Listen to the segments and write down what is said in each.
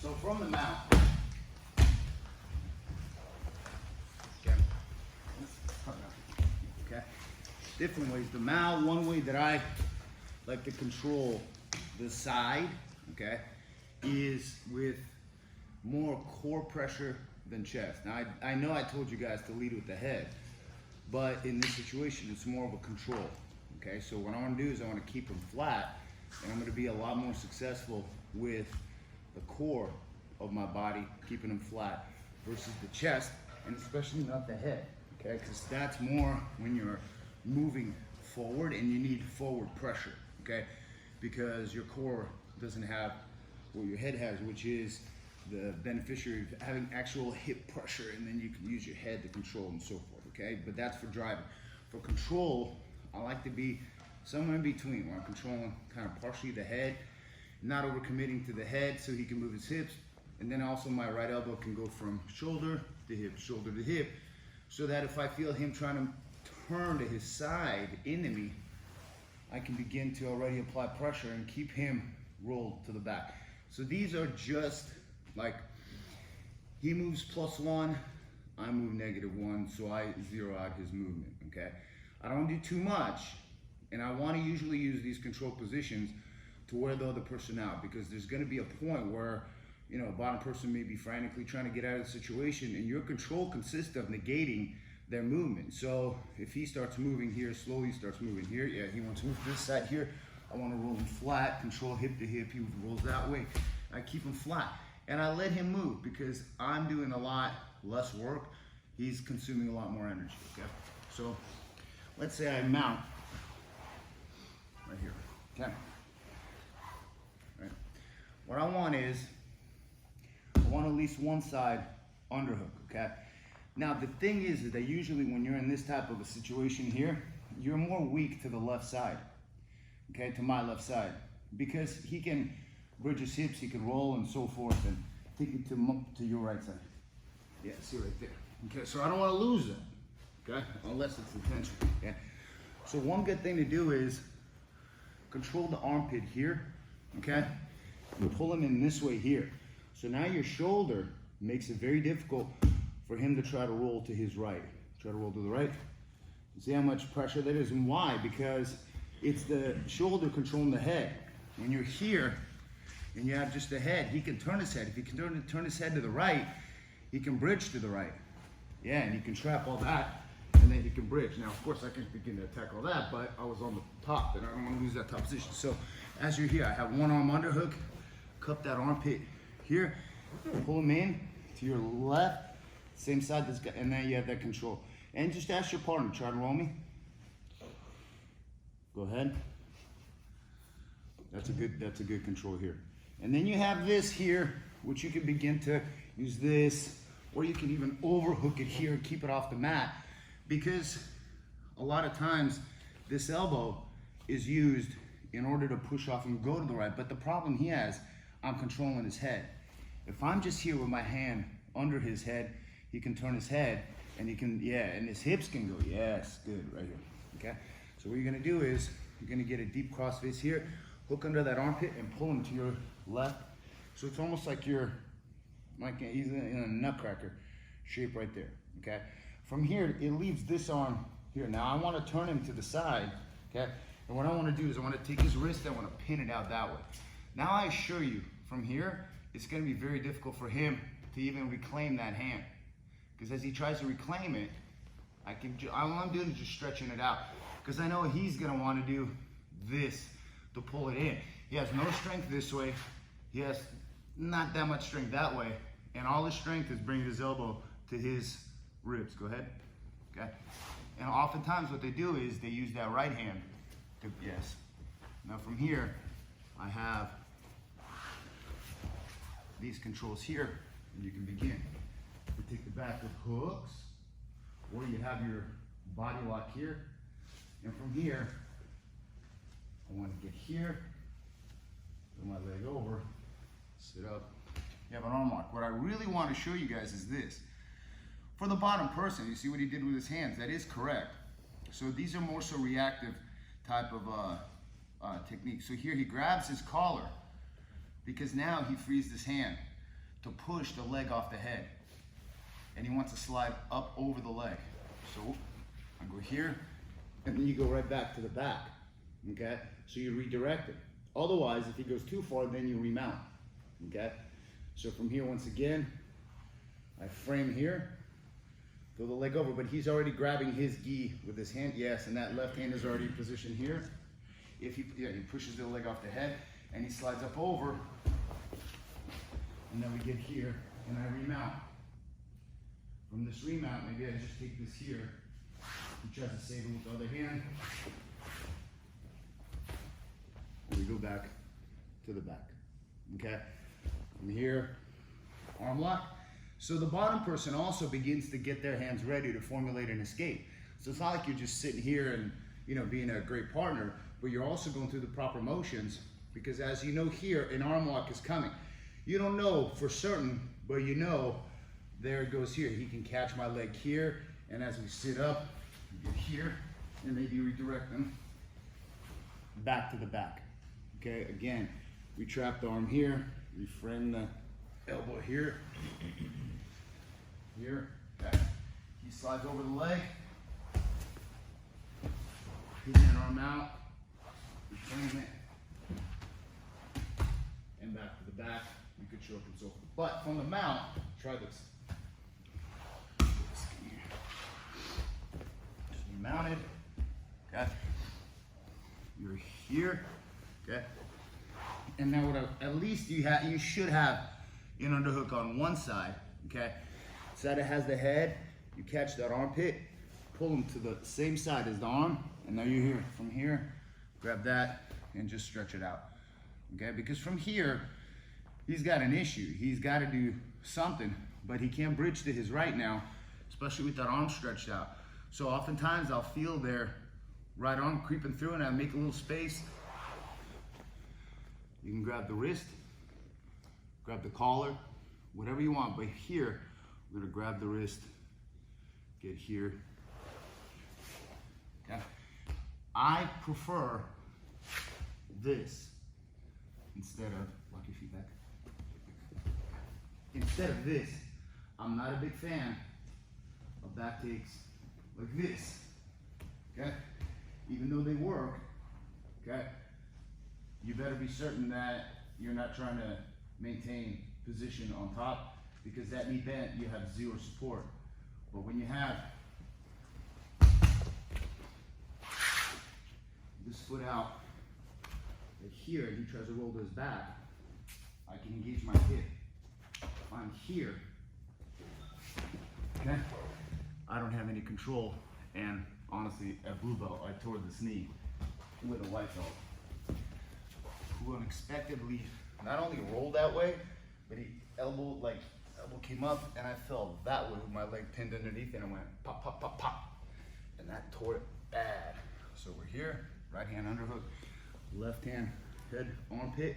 So from the mount, okay, different ways. The mount, one way that I like to control the side, okay, is with more core pressure than chest. Now, I know I told you guys to lead with the head, but in this situation, it's more of a control, okay? So what I wanna do is I wanna keep them flat, and I'm gonna be a lot more successful with the core of my body, keeping them flat, versus the chest, and especially not the head, okay? Because that's more when you're moving forward and you need forward pressure, okay? Because your core doesn't have what your head has, which is the beneficiary of having actual hip pressure, and then you can use your head to control and so forth, okay? But that's for driving. For control, I like to be somewhere in between, where I'm controlling kind of partially the head, not overcommitting to the head so he can move his hips, and then also my right elbow can go from shoulder to hip, so that if I feel him trying to turn to his side into me, I can begin to already apply pressure and keep him rolled to the back. So these are just like, he moves +1, I move -1, so I zero out his movement, okay? I don't do too much, and I wanna usually use these control positions to wear the other person out, because there's gonna be a point where, you know, a bottom person may be frantically trying to get out of the situation, and your control consists of negating their movement. So if he starts moving here, slowly starts moving here, yeah, he wants to move to this side here, I wanna roll him flat, control hip to hip, he rolls that way, I keep him flat. And I let him move because I'm doing a lot less work. He's consuming a lot more energy, okay? So let's say I mount right here, okay? Right. What I want is, I want at least one side underhook, okay? Now the thing is that usually when you're in this type of a situation here, you're more weak to the left side, okay, to my left side, because he can bridge his hips, he can roll and so forth, and take it to your right side. Yeah, see right there. Okay, so I don't want to lose it, okay, unless it's intentional, okay? So one good thing to do is control the armpit here, okay, and pull him in this way here. So now your shoulder makes it very difficult for him to try to roll to his right. Try to roll to the right. See how much pressure that is, and why? Because it's the shoulder controlling the head. When you're here, and you have just the head, he can turn his head. If he can turn his head to the right, he can bridge to the right. Yeah, and he can trap all that, and then he can bridge. Now, of course, I can begin to attack all that, but I was on the top, and I don't want to lose that top position. So, as you're here, I have one arm underhook, cup that armpit here, pull him in to your left, same side this guy, and then you have that control. And just ask your partner, try to roll me. Go ahead. That's a good control here. And then you have this here, which you can begin to use this, or you can even overhook it here and keep it off the mat, because a lot of times this elbow is used in order to push off and go to the right. But the problem he has, I'm controlling his head. If I'm just here with my hand under his head, he can turn his head, and he can, yeah, and his hips can go, yes, good, right here, okay? So what you're gonna do is, you're gonna get a deep cross face here, hook under that armpit and pull him to your left. So it's almost like you're, like he's in a nutcracker shape right there, okay? From here, it leaves this arm here. Now I wanna turn him to the side, okay? And what I wanna do is I wanna take his wrist, I wanna pin it out that way. Now I assure you, from here, it's gonna be very difficult for him to even reclaim that hand. Because as he tries to reclaim it, all I'm doing is just stretching it out. Because I know he's gonna wanna do this to pull it in. He has no strength this way. He has not that much strength that way. And all his strength is bringing his elbow to his ribs. Go ahead, okay? And oftentimes what they do is they use that right hand to, yes. Now from here, I have these controls here, and you can begin. You take the back with hooks, or you have your body lock here. And from here, I want to get here, put my leg over, sit up. You have an arm lock. What I really want to show you guys is this. For the bottom person, you see what he did with his hands. That is correct. So these are more so reactive type of technique. So here he grabs his collar because now he frees his hand. to push the leg off the head. And he wants to slide up over the leg. So I go here, and then you go right back to the back, okay? So you redirect it. Otherwise, if he goes too far, then you remount, okay? So from here, once again, I frame here, throw the leg over, but he's already grabbing his gi with his hand, yes, and that left hand is already positioned here. If he pushes the leg off the head, and he slides up over, and then we get here, and I remount. From this remount, maybe I just take this here. He tries to save it with the other hand. And we go back to the back, okay? From here, arm lock. So the bottom person also begins to get their hands ready to formulate an escape. So it's not like you're just sitting here and, you know, being a great partner, but you're also going through the proper motions, because as you know here, an arm lock is coming. You don't know for certain, but you know, there it goes here. He can catch my leg here, and as we sit up, we get here, and maybe redirect them back to the back. Okay, again, we trap the arm here, we frame the elbow here, here, okay. He slides over the leg, put that arm out, we frame it, and back to the back. You could show up and so forth. But from the mount, try this. So you mounted, okay? You're here, okay? And now what at least you should have an underhook on one side, okay? Side that has the head, you catch that armpit, pull them to the same side as the arm, and now you're here. From here, grab that and just stretch it out, okay? Because from here, he's got an issue. He's got to do something, but he can't bridge to his right now, especially with that arm stretched out. So oftentimes I'll feel their right arm creeping through, and I make a little space. You can grab the wrist, grab the collar, whatever you want, but here, we're gonna grab the wrist, get here, okay? I prefer this instead of, walk your feet back. Instead of this, I'm not a big fan of back takes like this, okay? Even though they work, okay? You better be certain that you're not trying to maintain position on top, because that knee bent, you have zero support. But when you have this foot out right here, and he tries to roll to his back, I can engage my hip. If I'm here, okay, I don't have any control. And honestly, at blue belt, I tore this knee with a white belt, who unexpectedly not only rolled that way, but he elbow came up, and I fell that way with my leg pinned underneath, and I went pop, pop, pop, pop, and that tore it bad. So we're here, right hand underhook, left hand head armpit,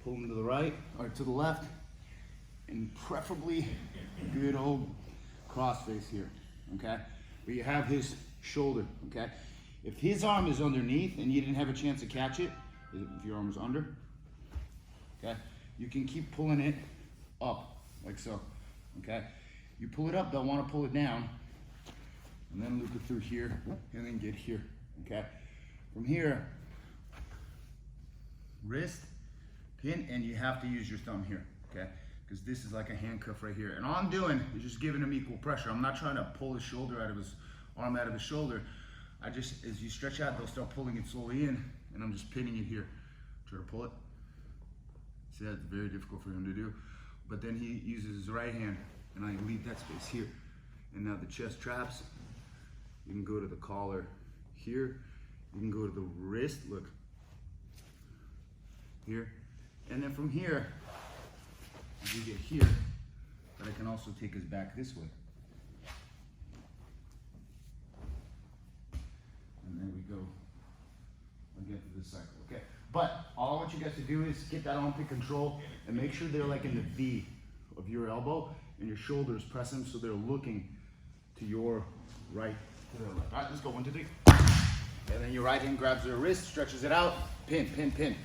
pull him to the right or to the left, and preferably good old cross face here, okay? Where you have his shoulder, okay? If his arm is underneath and you didn't have a chance to catch it, if your arm is under, okay, you can keep pulling it up, like so, okay? You pull it up, they'll want to pull it down, and then loop it through here, and then get here, okay? From here, wrist, pin, and you have to use your thumb here, okay? Because this is like a handcuff right here. And all I'm doing is just giving him equal pressure. I'm not trying to pull his shoulder out of his arm out of his shoulder. I just, as you stretch out, they'll start pulling it slowly in, and I'm just pinning it here. Try to pull it. See, that's very difficult for him to do. But then he uses his right hand, and I leave that space here. And now the chest traps. You can go to the collar here. You can go to the wrist, look, here. And then from here, you get here, but I can also take his back this way. And then we go again to this cycle, okay? But all I want you guys to do is get that armpit control and make sure they're like in the V of your elbow, and your shoulders press them so they're looking to your right, to their left. All right, let's go, 1, 2, 3. And then your right hand grabs their wrist, stretches it out, pin, pin, pin.